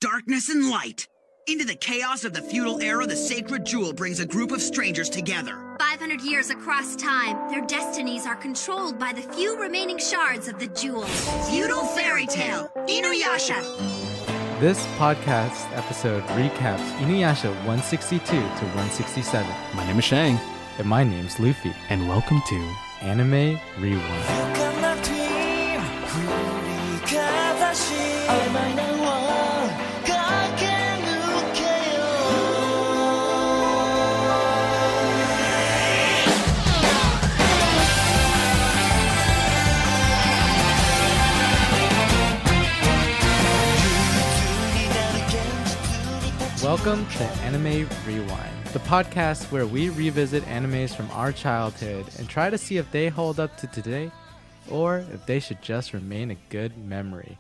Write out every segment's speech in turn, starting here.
darkness and light. Into the chaos of the Feudal Era, the sacred jewel brings a group of strangers together. 500 years across time, their destinies are controlled by the few remaining shards of the jewel. Feudal fairy tale, InuYasha. This podcast episode recaps InuYasha 162 to 167. My name is Shang. And my name's Loofie. And welcome to Anime Rewind. Welcome to Anime Rewind, the podcast where we revisit animes from our childhood and try to see if they hold up to today or if they should just remain a good memory.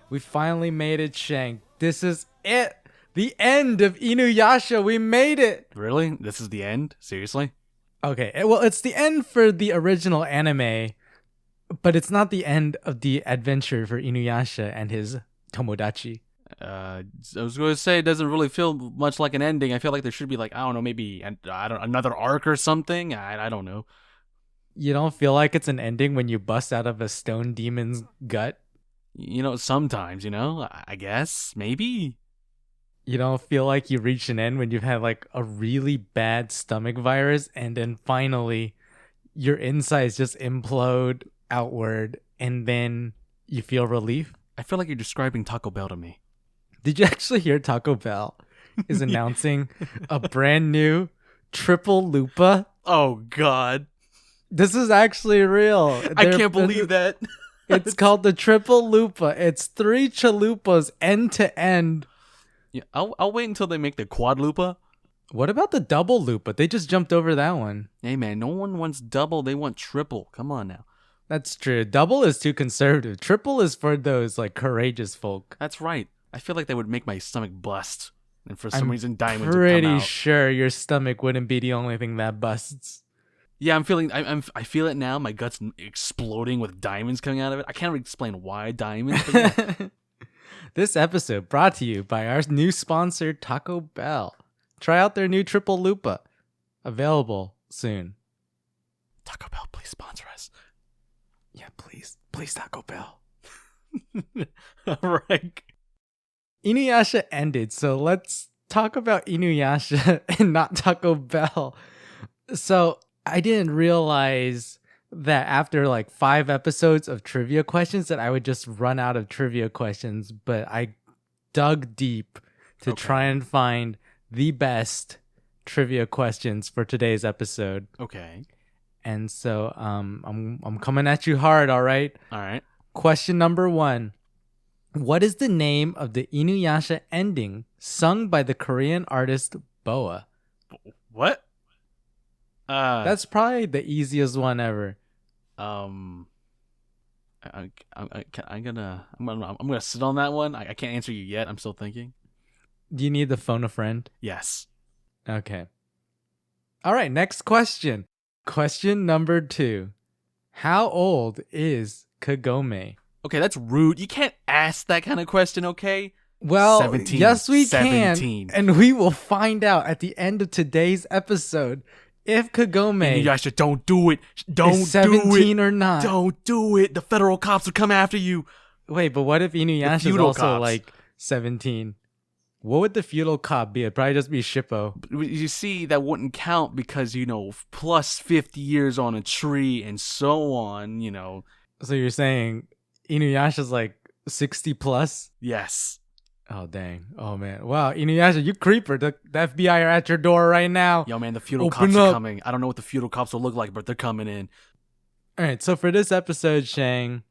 We finally made it, Shang. This is it! The end of InuYasha! We made it! Really? This is the end? Seriously? Okay, well, it's the end for the original anime, but it's not the end of the adventure for InuYasha and his Tomodachi. I was going to say it doesn't really feel much like an ending. I feel like there should be maybe another arc or something. I don't know. You don't feel like it's an ending when you bust out of a stone demon's gut? Sometimes, I guess, maybe. You don't feel like you reach an end when you've had like a really bad stomach virus and then finally your insides just implode outward and then you feel relief? I feel like you're describing Taco Bell to me. Did you actually hear Taco Bell is announcing a brand new triple lupa? Oh, God. This is actually real. I can't believe that. It's called the triple lupa. It's 3 chalupas end to end. Yeah, I'll wait until they make the quad lupa. What about the double lupa? They just jumped over that one. Hey, man, no one wants double. They want triple. Come on now. That's true. Double is too conservative. Triple is for those like courageous folk. That's right. I feel like that would make my stomach bust. And for some reason, diamonds would come pretty out. sure your stomach wouldn't be the only thing that busts. Yeah, I feel it now. My gut's exploding with diamonds coming out of it. I can't really explain why diamonds. But yeah. This episode brought to you by our new sponsor, Taco Bell. Try out their new triple lupa. Available soon. Taco Bell, please sponsor us. Yeah, please. Please, Taco Bell. All right. InuYasha ended, so let's talk about InuYasha and not Taco Bell. So I didn't realize that after like 5 episodes of trivia questions that I would just run out of trivia questions, but I dug deep to try and find the best trivia questions for today's episode. Okay. And so I'm coming at you hard, all right? All right. Question number 1. What is the name of the InuYasha ending sung by the Korean artist Boa? What? That's probably the easiest one ever. I'm gonna sit on that one. I can't answer you yet. I'm still thinking. Do you need to phone a friend? Yes. Okay. All right, next question. Question number 2. How old is Kagome? Okay, that's rude. You can't ask that kind of question, okay? Well, 17, yes, we 17. can. And we will find out at the end of today's episode if Kagome InuYasha, don't do it. Don't is 17 do it. or not. Don't do it. The federal cops will come after you. Wait, but what if InuYasha is also cops. like 17? What would the feudal cop be? It'd probably just be Shippo. You see, that wouldn't count because, plus 50 years on a tree and so on, So you're saying InuYasha's like 60 plus? Yes. Oh, dang. Oh, man. Wow, InuYasha, you creeper. The FBI are at your door right now. Yo, man, the feudal Open cops up. are coming. I don't know what the feudal cops will look like, but they're coming in. All right, so for this episode, Shang,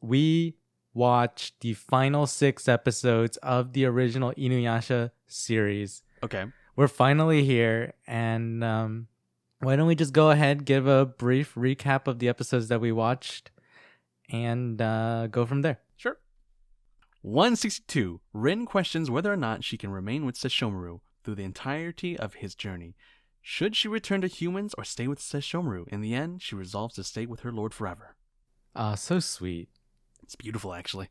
we watched the final 6 episodes of the original InuYasha series. Okay. We're finally here, and why don't we just go ahead, give a brief recap of the episodes that we watched, and go from there. Sure. 162. Rin questions whether or not she can remain with Sesshomaru through the entirety of his journey. Should she return to humans or stay with Sesshomaru? In the end, she resolves to stay with her lord forever. So sweet. It's beautiful, actually.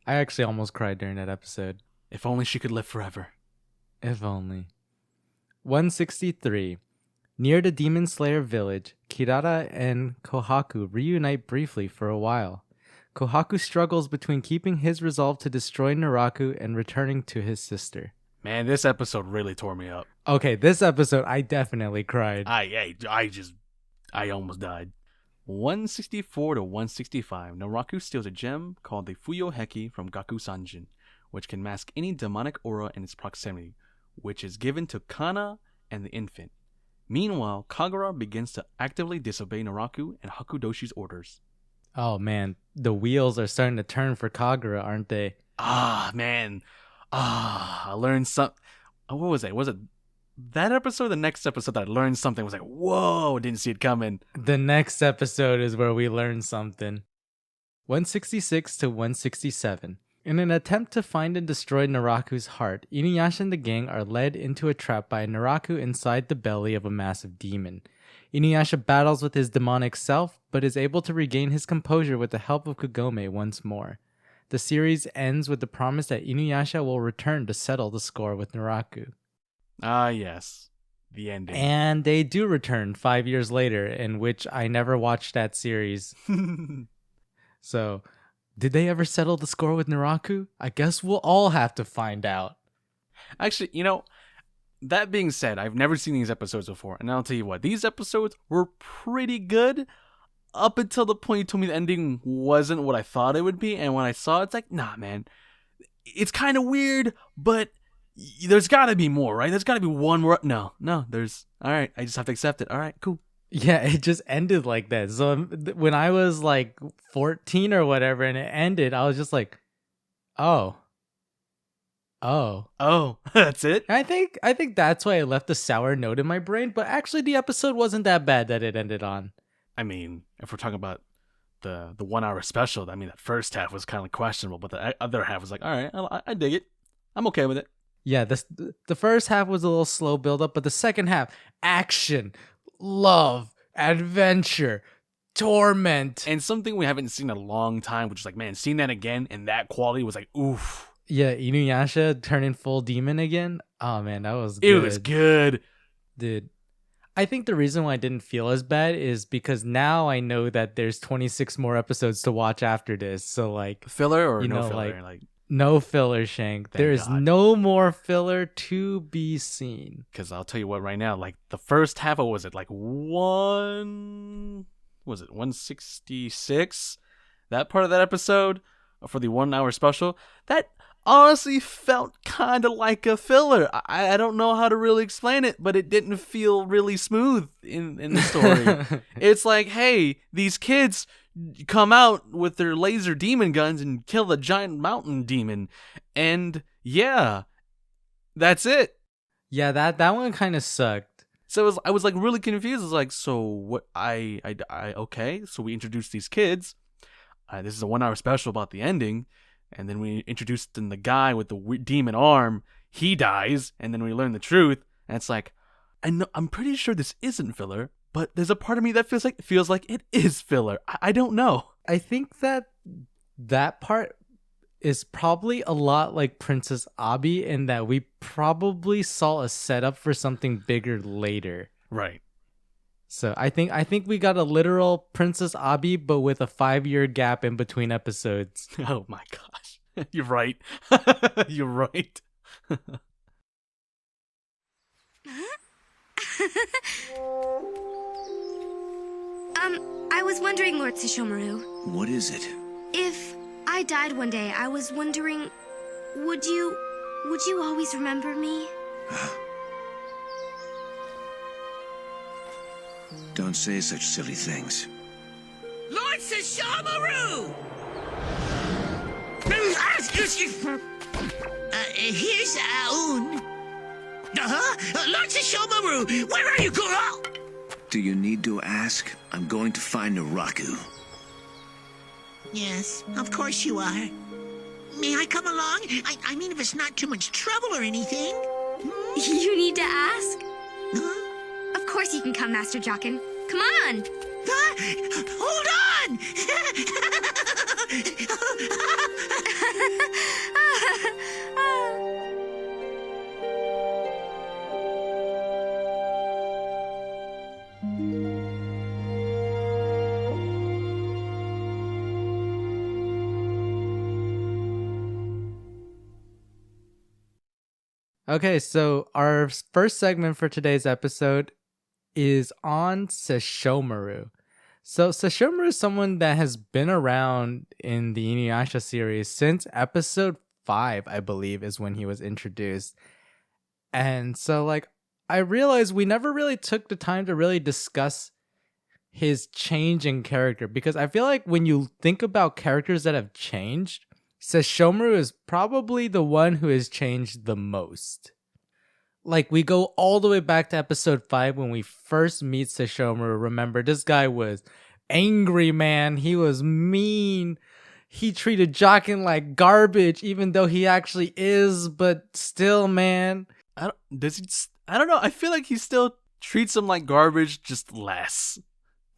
I actually almost cried during that episode. If only she could live forever. If only. 163. Near the Demon Slayer village, Kirara and Kohaku reunite briefly for a while. Kohaku struggles between keeping his resolve to destroy Naraku and returning to his sister. Man, this episode really tore me up. Okay, this episode, I definitely cried. I almost died. 164 to 165. Naraku steals a gem called the Fuyo Heki from Gaku Sanjin, which can mask any demonic aura in its proximity, which is given to Kana and the infant. Meanwhile, Kagura begins to actively disobey Naraku and Hakudoshi's orders. Oh man, the wheels are starting to turn for Kagura, aren't they? Man. I learned some. What was it? Was it that episode or the next episode that I learned something? I was like, whoa, didn't see it coming. The next episode is where we learn something. 166 to 167. In an attempt to find and destroy Naraku's heart, InuYasha and the gang are led into a trap by a Naraku inside the belly of a massive demon. InuYasha battles with his demonic self, but is able to regain his composure with the help of Kagome once more. The series ends with the promise that InuYasha will return to settle the score with Naraku. Ah, yes. The ending. And they do return 5 years later, in which I never watched that series. So, did they ever settle the score with Naraku? I guess we'll all have to find out. Actually, that being said, I've never seen these episodes before, and I'll tell you what, these episodes were pretty good up until the point you told me the ending wasn't what I thought it would be, and when I saw it, it's like, nah, man, it's kind of weird, but there's gotta be more, right? There's gotta be one more. No, there's, alright, I just have to accept it. Alright, cool. Yeah, it just ended like that. So when I was like 14 or whatever and it ended, I was just like, oh, that's it? I think that's why it left a sour note in my brain, but actually the episode wasn't that bad that it ended on. I mean, if we're talking about the 1 hour special, I mean, that first half was kind of questionable, but the other half was like, all right, I dig it. I'm okay with it. Yeah, the first half was a little slow build up, but the second half, action, love, adventure, torment. And something we haven't seen in a long time, which is like, man, seeing that again and that quality was like, oof. Yeah, InuYasha turning full demon again. Oh man, that was good. It was good. Dude. I think the reason why I didn't feel as bad is because now I know that there's 26 more episodes to watch after this. So like filler or no filler? Like no filler, Shank. There is no more filler to be seen. Because I'll tell you what, right now, like the first half, what was it? Like 166? That part of that episode for the 1 hour special, that honestly felt kind of like a filler. I don't know how to really explain it, but it didn't feel really smooth in the story. It's like, hey, these kids come out with their laser demon guns and kill the giant mountain demon, and yeah, that's it. Yeah, that one kind of sucked. So I was like really confused. I was like, so what? Okay, so we introduced these kids. This is a 1 hour special about the ending. And then we introduced in the guy with the demon arm. He dies, and then we learn the truth. And it's like, I'm pretty sure this isn't filler, but there's a part of me that feels like it is filler. I don't know. I think that part is probably a lot like Princess Abi in that we probably saw a setup for something bigger later. Right. So I think we got a literal Princess Abi, but with a 5-year gap in between episodes. Oh my gosh. You're right. You're right. I was wondering, Lord Sesshomaru. What is it? If I died one day, I was wondering, would you always remember me? Don't say such silly things. Lord Sesshomaru! Here's Aoun. Lord Sesshomaru, where are you, girl? Do you need to ask? I'm going to find Naraku. Yes, of course you are. May I come along? I mean, if it's not too much trouble or anything. You need to ask? Huh? Of course you can come, Master Jockin. Come on! Hold on! Okay, so our first segment for today's episode is on Sesshomaru. So Sesshomaru is someone that has been around in the InuYasha series since episode 5, I believe, is when he was introduced. And so like I realized we never really took the time to really discuss his change in character, because I feel like when you think about characters that have changed, Sesshomaru is probably the one who has changed the most. Like, we go all the way back to episode 5 when we first meet Sesshomaru. Remember, this guy was angry, man. He was mean. He treated Jockin like garbage, even though he actually is, but still, man. I don't know. I feel like he still treats him like garbage, just less.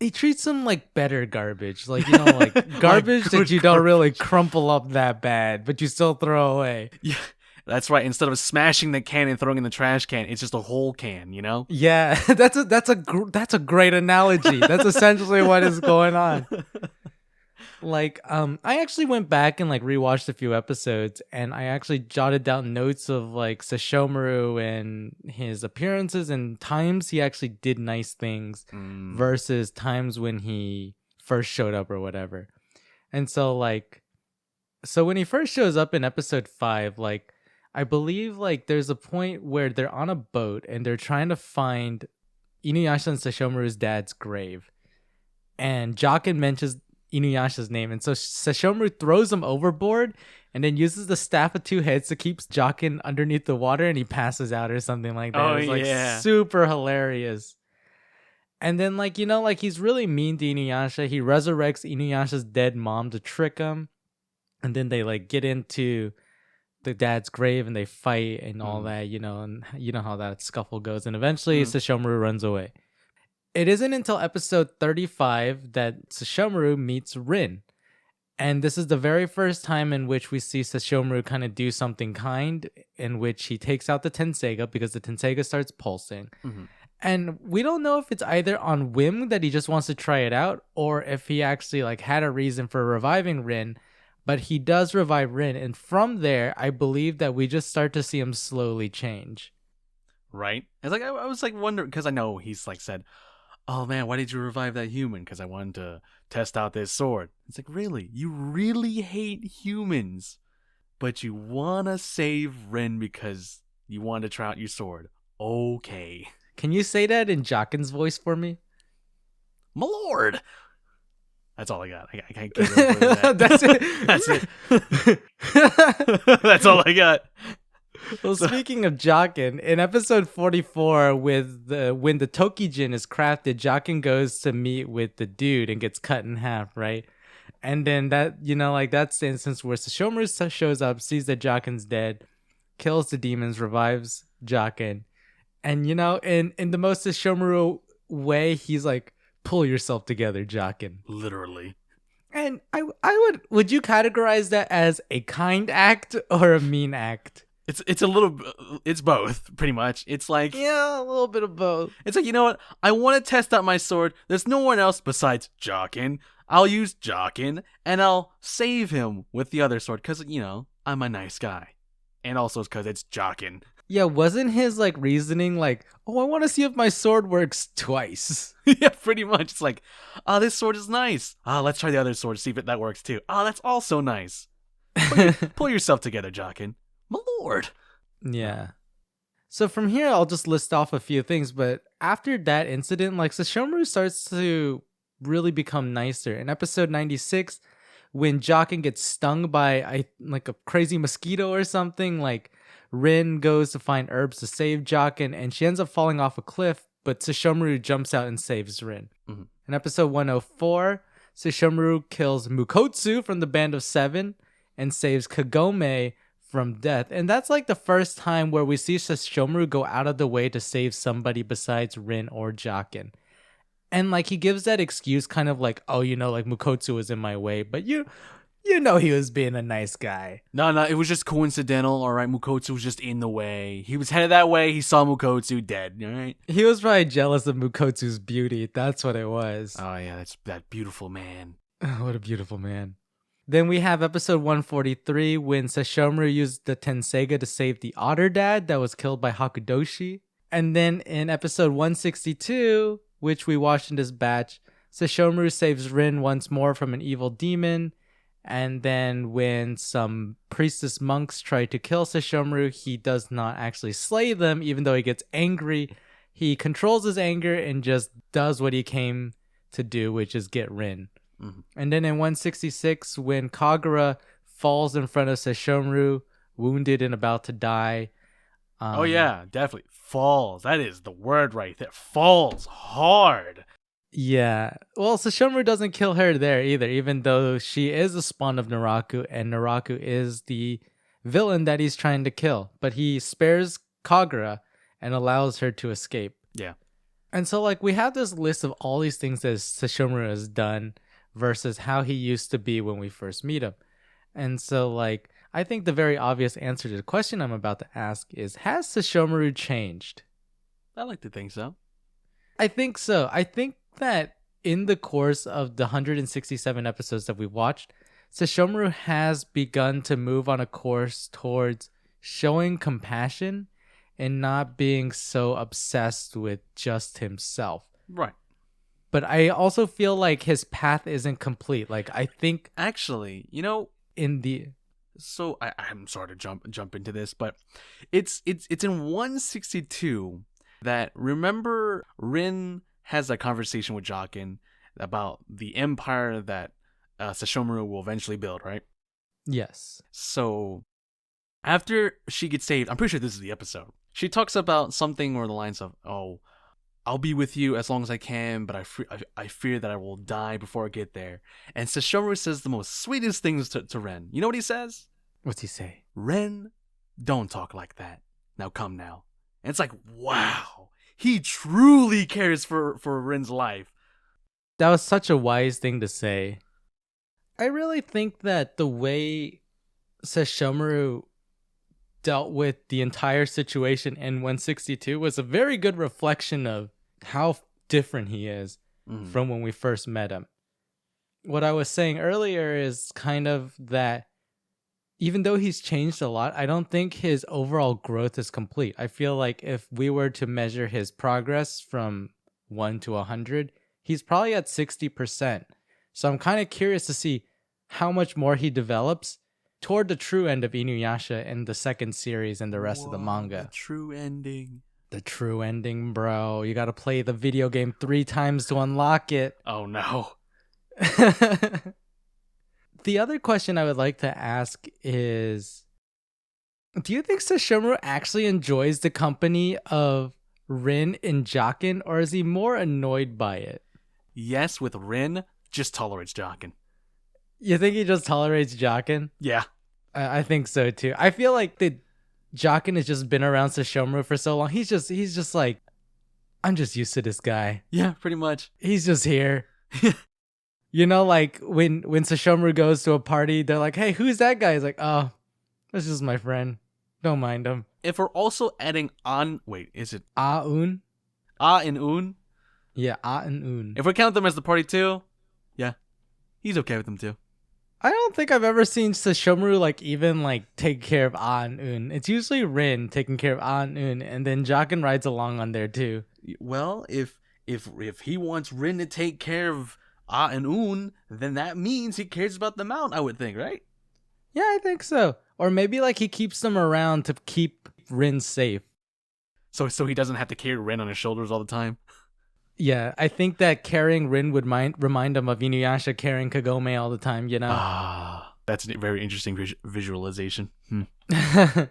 He treats him like better garbage. Like, you know, like garbage that you don't really crumple up that bad, but you still throw away. Yeah, that's right. Instead of smashing the can and throwing in the trash can, it's just a whole can, you know? Yeah, that's a great analogy. That's essentially what is going on. Like, I actually went back and like rewatched a few episodes, and I actually jotted down notes of like Sesshomaru and his appearances and times he actually did nice things versus times when he first showed up or whatever. And so when he first shows up in episode 5, like I believe like there's a point where they're on a boat and they're trying to find InuYasha and Sesshomaru's dad's grave, and Jockin mentions InuYasha's name, and so Sesshomaru throws him overboard and then uses the staff of 2 heads to keep Jockin underneath the water, and he passes out or something like that. It's like super hilarious. And then like, you know, like he's really mean to InuYasha. He resurrects InuYasha's dead mom to trick him, and then they like get into the dad's grave and they fight and all that, you know, and you know how that scuffle goes, and eventually Sesshomaru runs away. It isn't until episode 35 that Sesshomaru meets Rin. And this is the very first time in which we see Sesshomaru kind of do something kind, in which he takes out the Tenseiga because the Tenseiga starts pulsing. And we don't know if it's either on whim that he just wants to try it out, or if he actually like had a reason for reviving Rin. But he does revive Rin, and from there, I believe that we just start to see him slowly change. Right? It's like I was like wondering, because I know he's like said, "Oh man, why did you revive that human?" Because I wanted to test out this sword. It's like, really? You really hate humans, but you want to save Rin because you want to try out your sword. Okay. Can you say that in Jockin's voice for me? My lord! That's all I got. I can't get that. That's it. That's it. That's all I got. Well, speaking of Jockin, in episode 44, when the Tokijin is crafted, Jockin goes to meet with the dude and gets cut in half, right? And then that, you know, like that's the instance where Sesshomaru shows up, sees that Jockin's dead, kills the demons, revives Jockin. And, you know, in the most Sesshomaru way, he's like, pull yourself together, Jockin. Literally. And would you categorize that as a kind act or a mean act? It's both, pretty much. It's like, yeah, a little bit of both. It's like, you know what? I want to test out my sword. There's no one else besides Jockin. I'll use Jockin, and I'll save him with the other sword, because, you know, I'm a nice guy. And also because it's Jockin. Yeah, wasn't his, like, reasoning like, oh, I want to see if my sword works twice? Yeah, pretty much. It's like, this sword is nice. Let's try the other sword to see if that works too. That's also nice. Pull yourself together, Jockin. My lord. Yeah. So from here, I'll just list off a few things, but after that incident, like, Sesshomaru starts to really become nicer. In episode 96, when Jockin gets stung by like a crazy mosquito or something, like, Rin goes to find herbs to save Jockin, and she ends up falling off a cliff, but Sesshomaru jumps out and saves Rin. In episode 104, Sesshomaru kills Mukotsu from the Band of Seven and saves Kagome from death. And that's like the first time where we see Sesshomaru go out of the way to save somebody besides Rin or Jockin. And like he gives that excuse kind of like, oh, you know, like Mukotsu was in my way, but You know he was being a nice guy. No, it was just coincidental, all right? Mukotsu was just in the way. He was headed that way. He saw Mukotsu dead, all right? He was probably jealous of Mukotsu's beauty. That's what it was. Oh, yeah, that's that beautiful man. What a beautiful man. Then we have episode 143 when Sesshomaru used the Tenseiga to save the otter dad that was killed by Hakudoshi. And then in episode 162, which we watched in this batch, Sesshomaru saves Rin once more from an evil demon. And then when some priestess monks try to kill Sesshomaru, he does not actually slay them, even though he gets angry. He controls his anger and just does what he came to do, which is get Rin. Mm-hmm. And then in 166, when Kagura falls in front of Sesshomaru, wounded and about to die. Oh yeah, definitely. Falls. That is the word right there. Falls hard. Yeah. Well, Sesshomaru doesn't kill her there either, even though she is a spawn of Naraku, and Naraku is the villain that he's trying to kill. But he spares Kagura and allows her to escape. Yeah. And so, like, we have this list of all these things that Sesshomaru has done versus how he used to be when we first meet him. And so, like, I think the very obvious answer to the question I'm about to ask is, has Sesshomaru changed? I like to think so. I think so. I think that in the course of the 167 episodes that we've watched, Sesshomaru has begun to move on a course towards showing compassion and not being so obsessed with just himself. Right. But I also feel like his path isn't complete. Like, I think actually, so I'm sorry to jump into this, but it's in 162 that, remember, Rin has a conversation with Jaqen about the empire that Sesshomaru will eventually build, right? Yes. So after she gets saved, I'm pretty sure this is the episode, she talks about something or the lines of, "Oh, I'll be with you as long as I can, but I fear that I will die before I get there." And Sesshomaru says the most sweetest things to Ren. You know what he says? What's he say? "Ren, don't talk like that. Now come now." And it's like, wow. He truly cares for Rin's life. That was such a wise thing to say. I really think that the way Sesshomaru dealt with the entire situation in 162 was a very good reflection of how different he is from when we first met him. What I was saying earlier is kind of that even though he's changed a lot, I don't think his overall growth is complete. I feel like if we were to measure his progress from 1 to 100, he's probably at 60%. So I'm kind of curious to see how much more he develops toward the true end of InuYasha in the second series and the rest of the manga. The true ending. The true ending, bro. You gotta play the video game 3 times to unlock it. Oh no. The other question I would like to ask is, do you think Sesshomaru actually enjoys the company of Rin and Jaqen, or is he more annoyed by it? Yes, with Rin, just tolerates Jaqen. You think he just tolerates Jaqen? Yeah. I think so too. I feel like Jaqen has just been around Sesshomaru for so long. He's just like, I'm just used to this guy. Yeah, pretty much. He's just here. You know, like when Sesshomaru goes to a party, they're like, "Hey, who's that guy?" He's like, "Oh, that's just my friend. Don't mind him." If we're also adding on, wait, is it A-un? A and Un? Yeah, A and Un. If we count them as the party too, yeah, he's okay with them too. I don't think I've ever seen Sesshomaru like even like take care of A and Un. It's usually Rin taking care of A and Un, and then Jaqen rides along on there too. Well, if he wants Rin to take care of A and Un, then that means he cares about the mount, I would think, right? Yeah, I think so. Or maybe like he keeps them around to keep Rin safe. So he doesn't have to carry Rin on his shoulders all the time? Yeah, I think that carrying Rin would remind him of InuYasha carrying Kagome all the time, you know? Ah, that's a very interesting visualization. But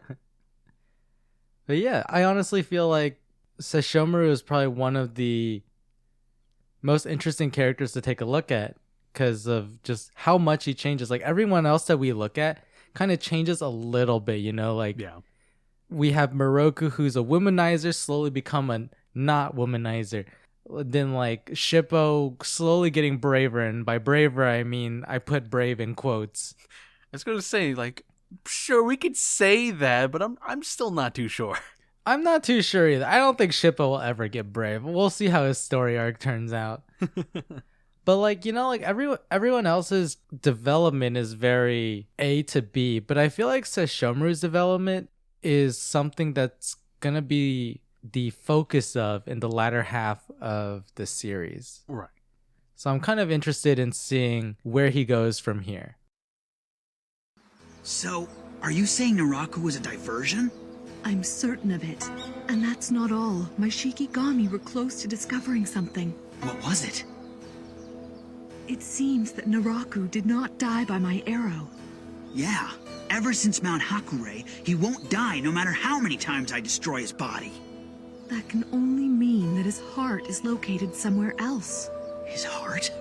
yeah, I honestly feel like Sesshomaru is probably one of the most interesting characters to take a look at because of just how much he changes. Like everyone else that we look at kind of changes a little bit, you know? Like we have Moroku, who's a womanizer, slowly become a not womanizer. then like Shippo slowly getting braver, and by braver I mean I put brave in quotes. I was gonna say, like, sure, we could say that, but I'm still not too sure. I'm not too sure either. I don't think Shippo will ever get brave. We'll see how his story arc turns out. But like, you know, like everyone else's development is very A to B, but I feel like Sesshomaru's development is something that's gonna be the focus of in the latter half of the series. Right. So I'm kind of interested in seeing where he goes from here. So, are you saying Naraku was a diversion? I'm certain of it. And that's not all. My Shikigami were close to discovering something. What was it? It seems that Naraku did not die by my arrow. Yeah, ever since Mount Hakure, he won't die no matter how many times I destroy his body. That can only mean that his heart is located somewhere else. His heart?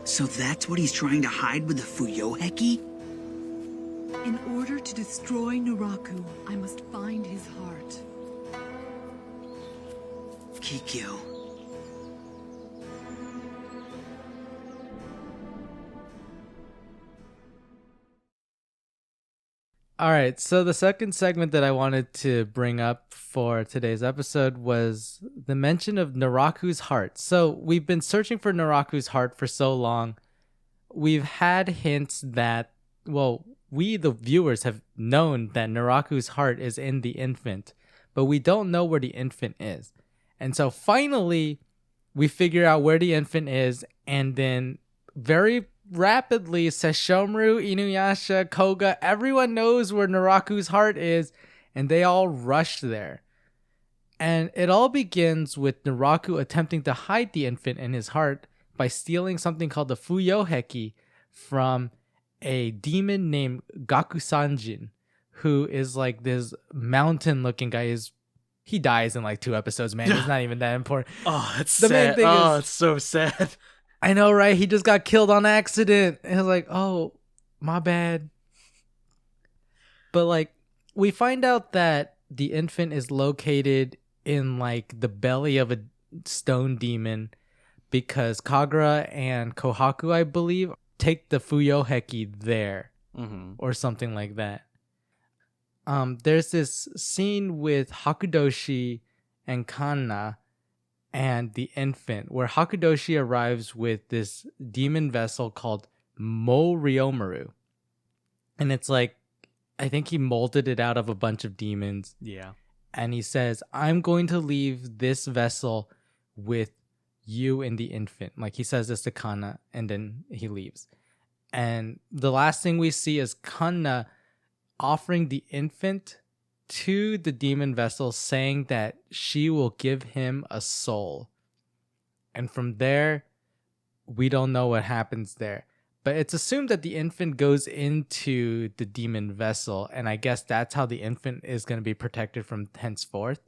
So that's what he's trying to hide with the Fuyoheki? In order to destroy Naraku, I must find his heart. Kikyo. All right, so the second segment that I wanted to bring up for today's episode was the mention of Naraku's heart. So we've been searching for Naraku's heart for so long. We've had hints that, well, we, the viewers, have known that Naraku's heart is in the infant, but we don't know where the infant is. And so finally, we figure out where the infant is, and then very rapidly, Sesshomaru, InuYasha, Koga, everyone knows where Naraku's heart is, and they all rush there. And it all begins with Naraku attempting to hide the infant in his heart by stealing something called the Fuyoheki from a demon named Gakusanjin, who is like this mountain-looking guy. He dies in like 2 episodes, man. It's not even that important. Oh, that's The main sad. thing Oh, is- it's so sad. I know, right? He just got killed on accident. And I was like, oh, my bad. But like, we find out that the infant is located in like the belly of a stone demon because Kagura and Kohaku, I believe, take the Fuyoheki there or something like that. There's this scene with Hakudoshi and Kanna and the infant, where Hakudoshi arrives with this demon vessel called Mo Ryomaru. And it's like, I think he molded it out of a bunch of demons. Yeah. And he says, I'm going to leave this vessel with you and the infant. Like, he says this to Kanna, and then he leaves. And the last thing we see is Kanna offering the infant to the demon vessel, saying that she will give him a soul. And from there, we don't know what happens there. But it's assumed that the infant goes into the demon vessel, and I guess that's how the infant is going to be protected from henceforth.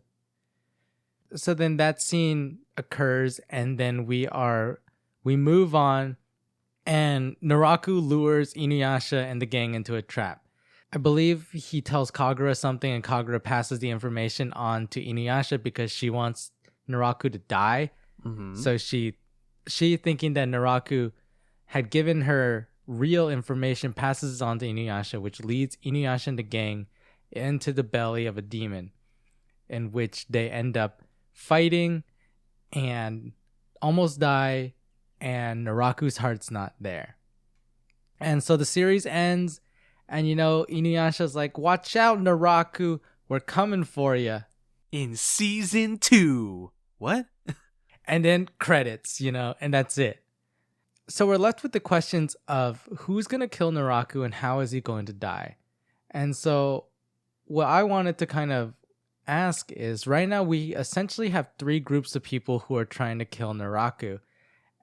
So then that scene occurs, and then we move on, and Naraku lures InuYasha and the gang into a trap. I believe he tells Kagura something, and Kagura passes the information on to InuYasha because she wants Naraku to die. So she thinking that Naraku had given her real information, passes it on to InuYasha, which leads InuYasha and the gang into the belly of a demon, in which they end up fighting and almost die, and Naraku's heart's not there. And so the series ends. And you know, InuYasha's like, watch out, Naraku, we're coming for you. In season 2. What? And then credits, you know, and that's it. So we're left with the questions of who's going to kill Naraku and how is he going to die? And so what I wanted to kind of ask is, right now we essentially have 3 groups of people who are trying to kill Naraku.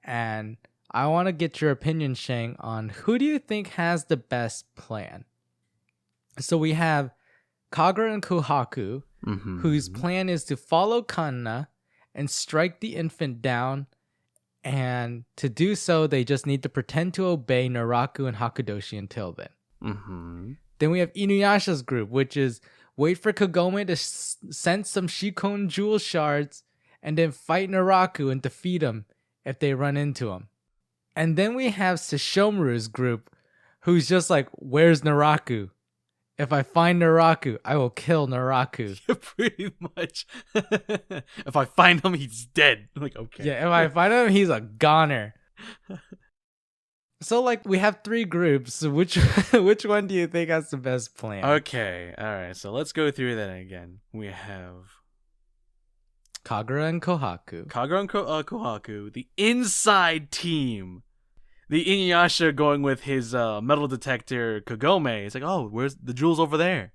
And I want to get your opinion, Shang, on who do you think has the best plan? So we have Kagura and Kohaku, whose plan is to follow Kanna and strike the infant down. And to do so, they just need to pretend to obey Naraku and Hakudoshi until then. Then we have InuYasha's group, which is wait for Kagome to send some Shikon jewel shards and then fight Naraku and defeat him if they run into him. And then we have Sesshomaru's group, who's just like, where's Naraku? If I find Naraku, I will kill Naraku. Pretty much. If I find him, he's dead. I'm like, okay. Yeah, if I find him, he's a goner. So, like, we have 3 groups. So which one do you think has the best plan? Okay, alright, so let's go through that again. We have Kagura and Kohaku. Kagura and Kohaku, the inside team. The InuYasha going with his metal detector Kagome. It's like, oh, where's the jewels over there?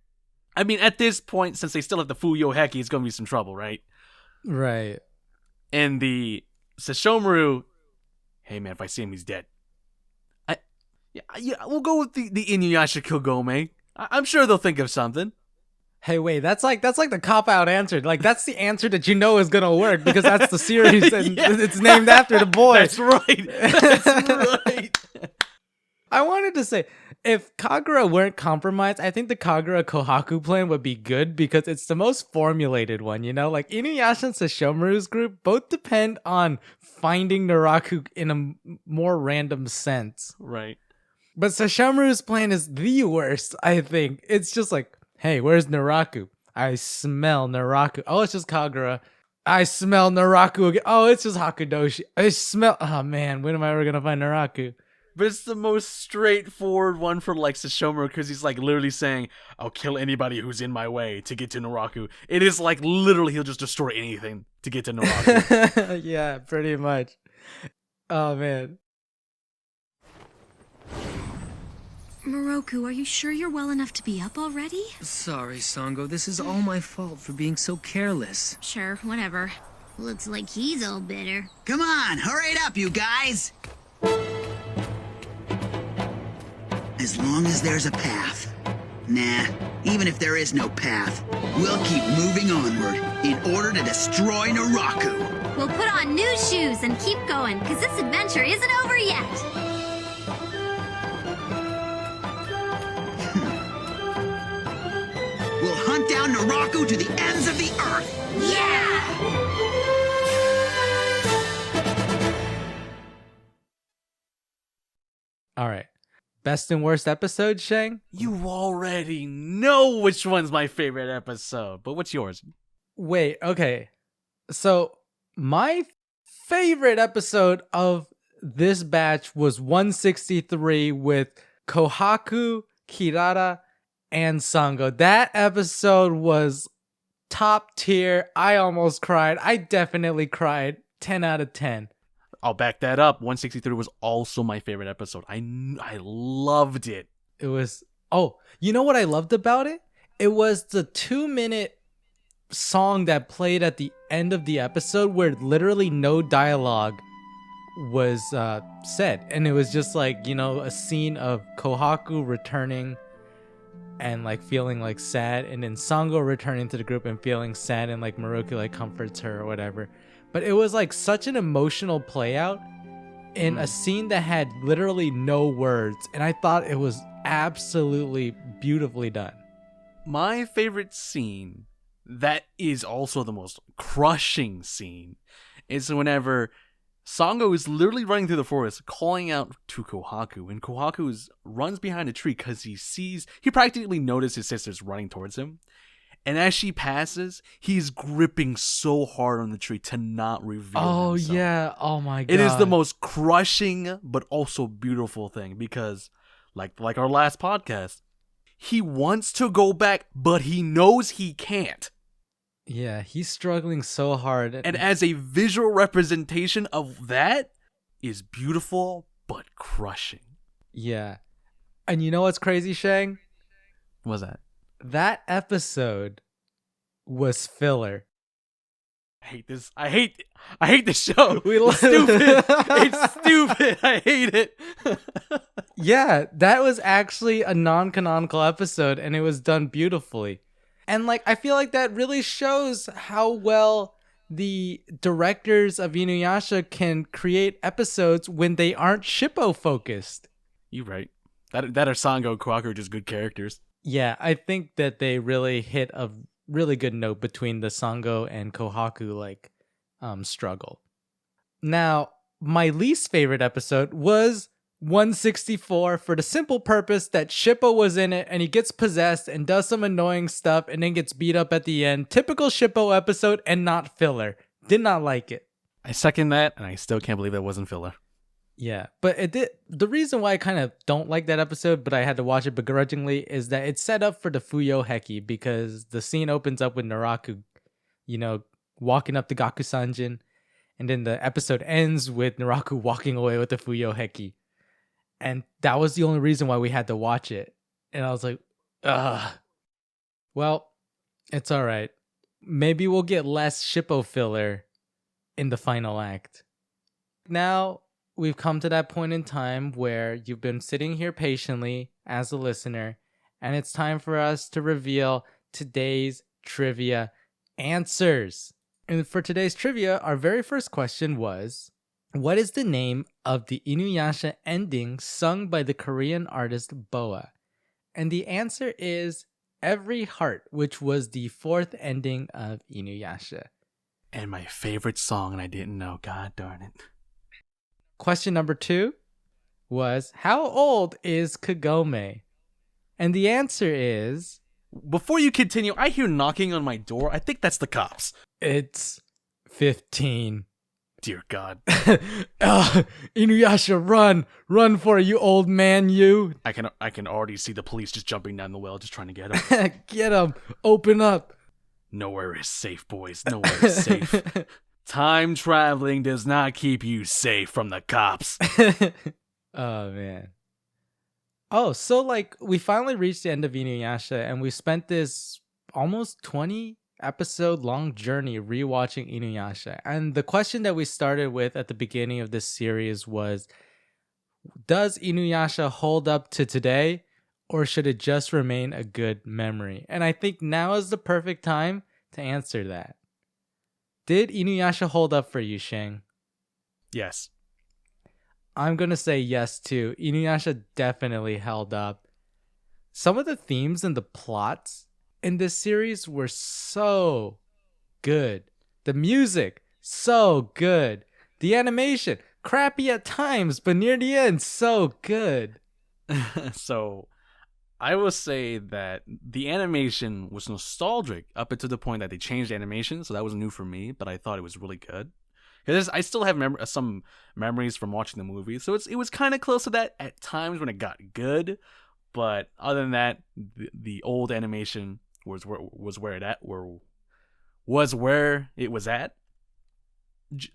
I mean, at this point, since they still have the Fuyo Heki, it's going to be some trouble, right? Right. And the Sesshomaru, hey man, if I see him, he's dead. Yeah, we'll go with the InuYasha Kagome. I'm sure they'll think of something. Hey, wait, that's like the cop-out answer. Like, that's the answer that you know is gonna work because that's the series and it's named after the boy. That's right. That's right. I wanted to say, if Kagura weren't compromised, I think the Kagura Kohaku plan would be good because it's the most formulated one, you know? Like, InuYasha and Sesshomaru's group both depend on finding Naraku in a more random sense. Right. But Sesshomaru's plan is the worst, I think. It's just like, hey, where's Naraku? I smell Naraku. Oh, it's just Kagura. I smell Naraku again. Oh, it's just Hakudoshi. I smell... Oh, man, when am I ever going to find Naraku? But it's the most straightforward one for like Sesshomaru because he's like literally saying, I'll kill anybody who's in my way to get to Naraku. It is like literally he'll just destroy anything to get to Naraku. Yeah, pretty much. Oh, man. Moroku, are you sure you're well enough to be up already? Sorry, Sango. This is all my fault for being so careless. Sure, whatever. Looks like he's all bitter. Come on, hurry it up, you guys. As long as there's a path. Nah, even if there is no path, we'll keep moving onward in order to destroy Naraku. We'll put on new shoes and keep going, because this adventure isn't over yet. We'll hunt down Naraku to the ends of the earth. Yeah! All right. Best and worst episode, Shang? You already know which one's my favorite episode, but what's yours? Wait, okay. So, my favorite episode of this batch was 163 with Kohaku, Kirara, and Sango. That episode was top tier. I almost cried. I definitely cried. 10 out of 10. I'll back that up. 163 was also my favorite episode. I loved it. It was... Oh, you know what I loved about it? It was the 2-minute song that played at the end of the episode where literally no dialogue was said. And it was just like, you know, a scene of Kohaku returning and like feeling like sad, and then Sango returning to the group and feeling sad, and like Moroku like comforts her or whatever. But it was like such an emotional play out in a scene that had literally no words, and I thought it was absolutely beautifully done. My favorite scene, that is also the most crushing scene, is whenever Sango is literally running through the forest, calling out to Kohaku, and Kohaku runs behind a tree because he practically noticed his sister's running towards him. And as she passes, he's gripping so hard on the tree to not reveal himself. Yeah, oh my god. It is the most crushing but also beautiful thing because, like our last podcast, he wants to go back, but he knows he can't. Yeah, he's struggling so hard. And as a visual representation of that is beautiful but crushing. Yeah. And you know what's crazy, Shang? What's that? That episode was filler. I hate this. I hate the show. It's stupid. It's stupid. I hate it. Yeah, that was actually a non-canonical episode, and it was done beautifully. And like, I feel like that really shows how well the directors of InuYasha can create episodes when they aren't shippo focused. You're right. That or Sango and Kohaku are just good characters. Yeah, I think that they really hit a really good note between the Sango and Kohaku like struggle. Now, my least favorite episode was 164 for the simple purpose that Shippo was in it and he gets possessed and does some annoying stuff and then gets beat up at the end. Typical Shippo episode and not filler. Did not like it. I second that, and I still can't believe that wasn't filler. Yeah, but it did. The reason why I kind of don't like that episode, but I had to watch it begrudgingly, is that it's set up for the Fuyo Heki because the scene opens up with Naraku, walking up to Gakusanjin, and then the episode ends with Naraku walking away with the Fuyo Heki. And that was the only reason why we had to watch it. And I was like, ugh. Well, it's all right. Maybe we'll get less Shippo filler in the final act. Now, we've come to that point in time where you've been sitting here patiently as a listener, and it's time for us to reveal today's trivia answers. And for today's trivia, our very first question was, what is the name of the InuYasha ending sung by the Korean artist Boa? And the answer is Every Heart, which was the fourth ending of InuYasha. And my favorite song, and I didn't know. God darn it. Question number 2 was, how old is Kagome? And the answer is... Before you continue, I hear knocking on my door. I think that's the cops. It's 15. Dear God. InuYasha, run! Run for it, you old man, you! I can already see the police just jumping down the well, just trying to get him. Get him! Open up! Nowhere is safe, boys. Nowhere is safe. Time traveling does not keep you safe from the cops. Oh, man. Oh, so we finally reached the end of InuYasha, and we spent this almost 20 episode long journey rewatching InuYasha. And the question that we started with at the beginning of this series was, does InuYasha hold up to today, or should it just remain a good memory? And I think now is the perfect time to answer that. Did InuYasha hold up for you, Shang? Yes. I'm going to say yes, too. InuYasha definitely held up. Some of the themes and the plots in this series were so good. The music, so good. The animation, crappy at times, but near the end, so good. So, I will say that the animation was nostalgic up until the point that they changed the animation, so that was new for me, but I thought it was really good. Because I still have some memories from watching the movie, so it was kind of close to that at times when it got good, but other than that, the old animation was where it was at.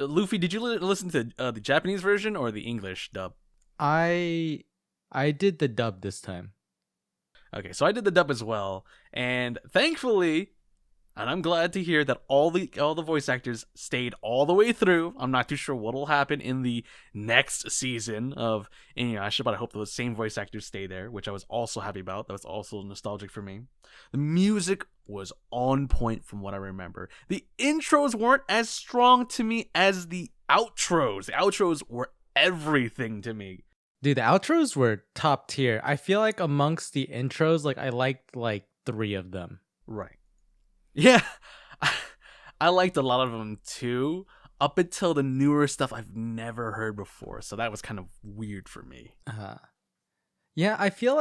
Luffy, did you listen to the Japanese version or the English dub? I did the dub this time. Okay, so I did the dub as well, and thankfully, and I'm glad to hear that all the voice actors stayed all the way through. I'm not too sure what'll happen in the next season of InuYasha, but I hope those same voice actors stay there, which I was also happy about. That was also nostalgic for me. The music was on point from what I remember. The intros weren't as strong to me as the outros. The outros were everything to me. Dude, the outros were top tier. I feel like amongst the intros, I liked 3 of them. Right. Yeah, I liked a lot of them too, up until the newer stuff I've never heard before, so that was kind of weird for me. Yeah, I feel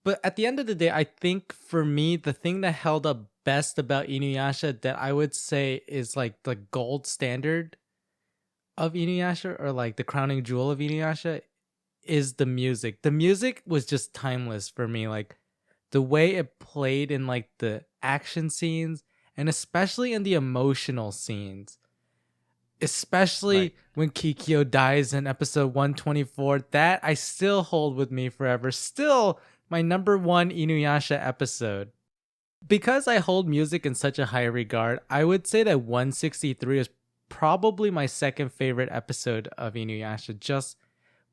but at the end of the day, I think for me, the thing that held up best about InuYasha that I would say is the gold standard of InuYasha, or the crowning jewel of InuYasha, is the music. The music was just timeless for me, the way it played in the action scenes, and especially in the emotional scenes, especially when Kikyo dies in episode 124. That I still hold with me forever. Still my number 1 InuYasha episode. Because I hold music in such a high regard, I would say that 163 is probably my second favorite episode of InuYasha, just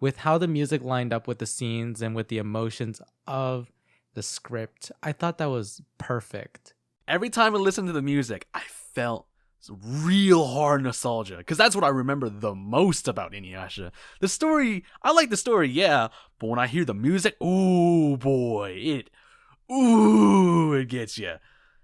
with how the music lined up with the scenes and with the emotions of the script. I thought that was perfect. Every time I listened to the music, I felt real hard nostalgia, because that's what I remember the most about InuYasha. The story, I like the story, yeah, but when I hear the music, ooh boy, it gets you.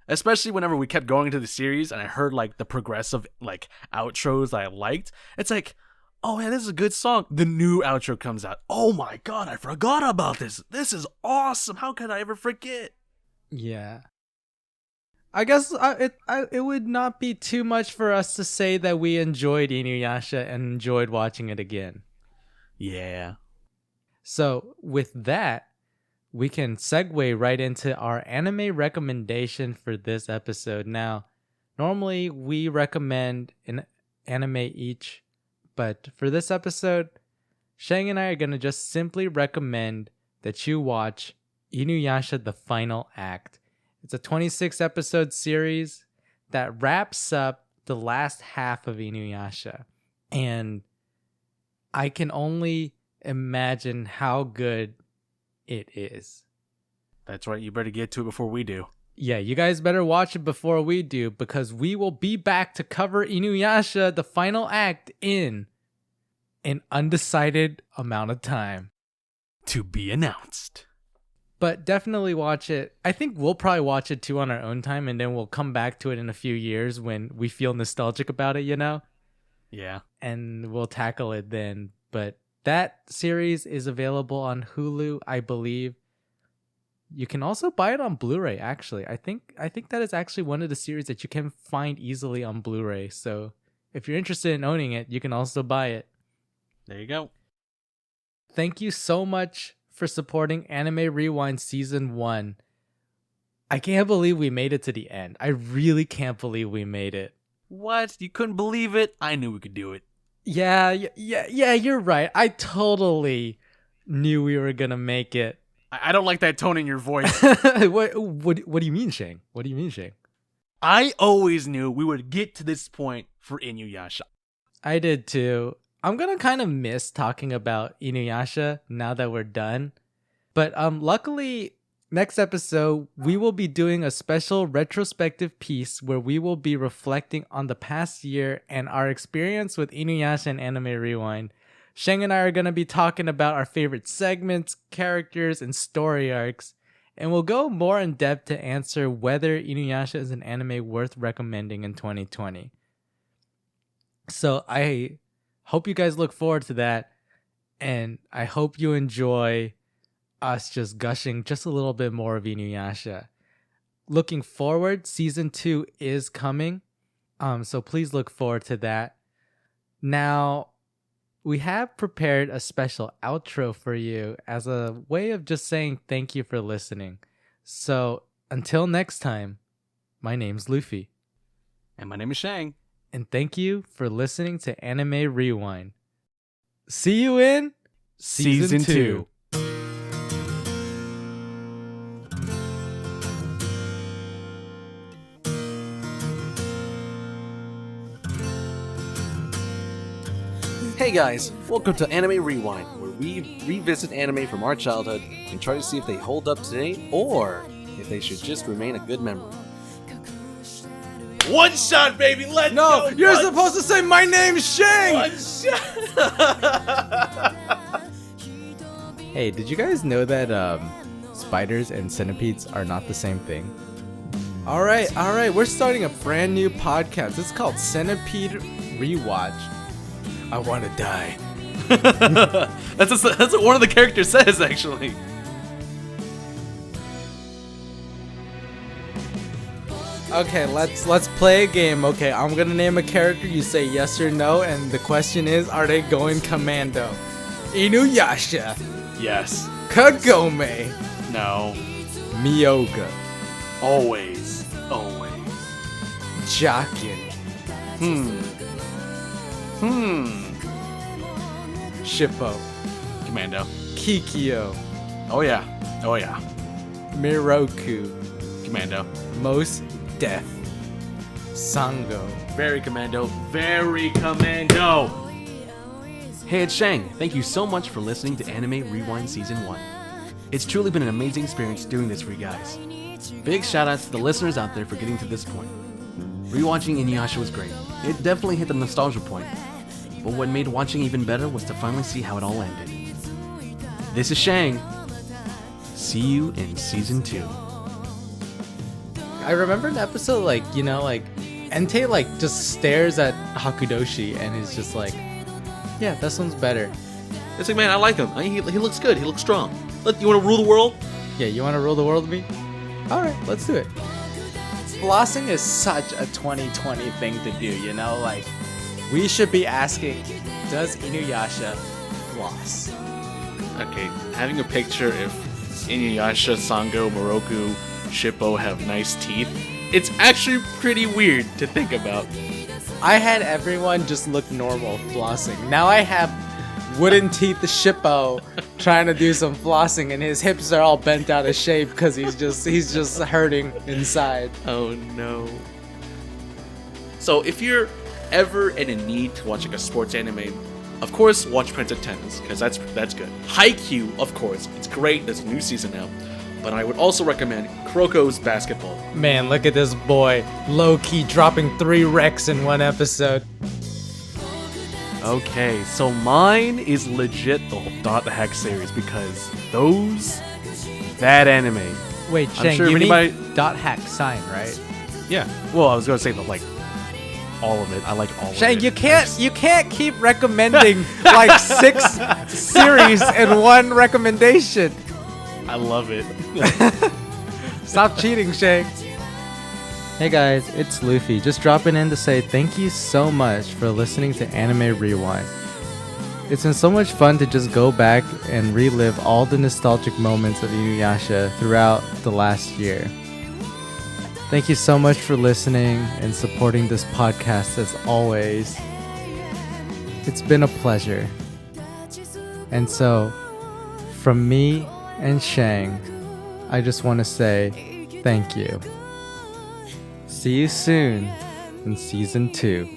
Especially whenever we kept going into the series and I heard like the progressive like outros that I liked. It's like, oh man, this is a good song. The new outro comes out. Oh my god, I forgot about this. This is awesome. How could I ever forget? Yeah. I guess it would not be too much for us to say that we enjoyed InuYasha and enjoyed watching it again. Yeah. So with that, we can segue right into our anime recommendation for this episode. Now, normally we recommend an anime each, but for this episode, Shang and I are going to just simply recommend that you watch InuYasha The Final Act. It's a 26 episode series that wraps up the last half of InuYasha. And I can only imagine how good it is. That's right. You better get to it before we do. Yeah, you guys better watch it before we do, because we will be back to cover InuYasha The Final Act in an undecided amount of time. To be announced. But definitely watch it. I think we'll probably watch it too on our own time, and then we'll come back to it in a few years when we feel nostalgic about it, you know? Yeah. And we'll tackle it then. But that series is available on Hulu, I believe. You can also buy it on Blu-ray, actually. I think that is actually one of the series that you can find easily on Blu-ray. So if you're interested in owning it, you can also buy it. There you go. Thank you so much for supporting Anime Rewind Season 1. I can't believe we made it to the end. I really can't believe we made it. What? You couldn't believe it? I knew we could do it. Yeah, you're right. I totally knew we were gonna make it. I don't like that tone in your voice. What do you mean, Shang? What do you mean, Shang? I always knew we would get to this point for InuYasha. I did too. I'm gonna kind of miss talking about InuYasha now that we're done. But luckily, next episode, we will be doing a special retrospective piece where we will be reflecting on the past year and our experience with InuYasha and Anime Rewind. Shang and I are going to be talking about our favorite segments, characters, and story arcs. And we'll go more in depth to answer whether InuYasha is an anime worth recommending in 2020. So I hope you guys look forward to that. And I hope you enjoy us just gushing just a little bit more of InuYasha. Looking forward, season 2 is coming. So please look forward to that. Now, we have prepared a special outro for you as a way of just saying thank you for listening. So until next time, my name's Loofie. And my name is Shang. And thank you for listening to Anime Rewind. See you in Season 2. Hey guys, welcome to Anime Rewind, where we revisit anime from our childhood and try to see if they hold up today or if they should just remain a good memory. One shot, baby! Let's go! You're supposed to say my name's Shang! One shot! Hey, did you guys know that spiders and centipedes are not the same thing? All right, we're starting a brand new podcast. It's called Centipede Rewatch. I want to die. That's what one of the characters says, actually. Okay, let's play a game. Okay, I'm gonna name a character. You say yes or no, and the question is, are they going commando? InuYasha, Yes. Kagome, No. Miyoga, Always. Jakin, Shippo, Commando. Kikyo, Oh yeah. Miroku, Commando. Most Death, Sango. Very commando. Very commando. Hey, it's Shang. Thank you so much for listening to Anime Rewind Season 1. It's truly been an amazing experience doing this for you guys. Big shout outs to the listeners out there for getting to this point. Rewatching InuYasha was great. It definitely hit the nostalgia point. But what made watching even better was to finally see how it all ended. This is Shang. See you in Season 2. I remember an episode like, like Entei like just stares at Hakudoshi and is just like, yeah, this one's better. It's like, man, I like him. He looks good. He looks strong. Look, you want to rule the world? Yeah, you want to rule the world with me? All right, let's do it. Flossing is such a 2020 thing to do, like we should be asking, does InuYasha floss? Okay, having a picture if InuYasha, Sango, Moroku, Shippo have nice teeth, it's actually pretty weird to think about. I had everyone just look normal flossing. Now I have wooden teeth Shippo trying to do some flossing and his hips are all bent out of shape because he's just hurting inside. Oh no. So if you're ever in a need to watch like a sports anime, of course watch Prince of Tennis, because that's good. Haikyuu, of course, it's great, there's a new season out. But I would also recommend Kuroko's Basketball. Man, look at this boy, low-key dropping 3 wrecks in one episode. Okay, so mine is legit the whole Dot Hack series because that anime. Wait, I'm Shang, sure you if anybody- need dot hack sign, right? Yeah. Well, I was gonna say all of it. I like all of it. Shang, you can't keep recommending like 6 series in one recommendation. I love it. Stop cheating, Shang. Hey guys, it's Loofie, just dropping in to say thank you so much for listening to Anime Rewind. It's been so much fun to just go back and relive all the nostalgic moments of InuYasha throughout the last year. Thank you so much for listening and supporting this podcast as always. It's been a pleasure. And so, from me and Shang, I just want to say thank you. See you soon in season 2.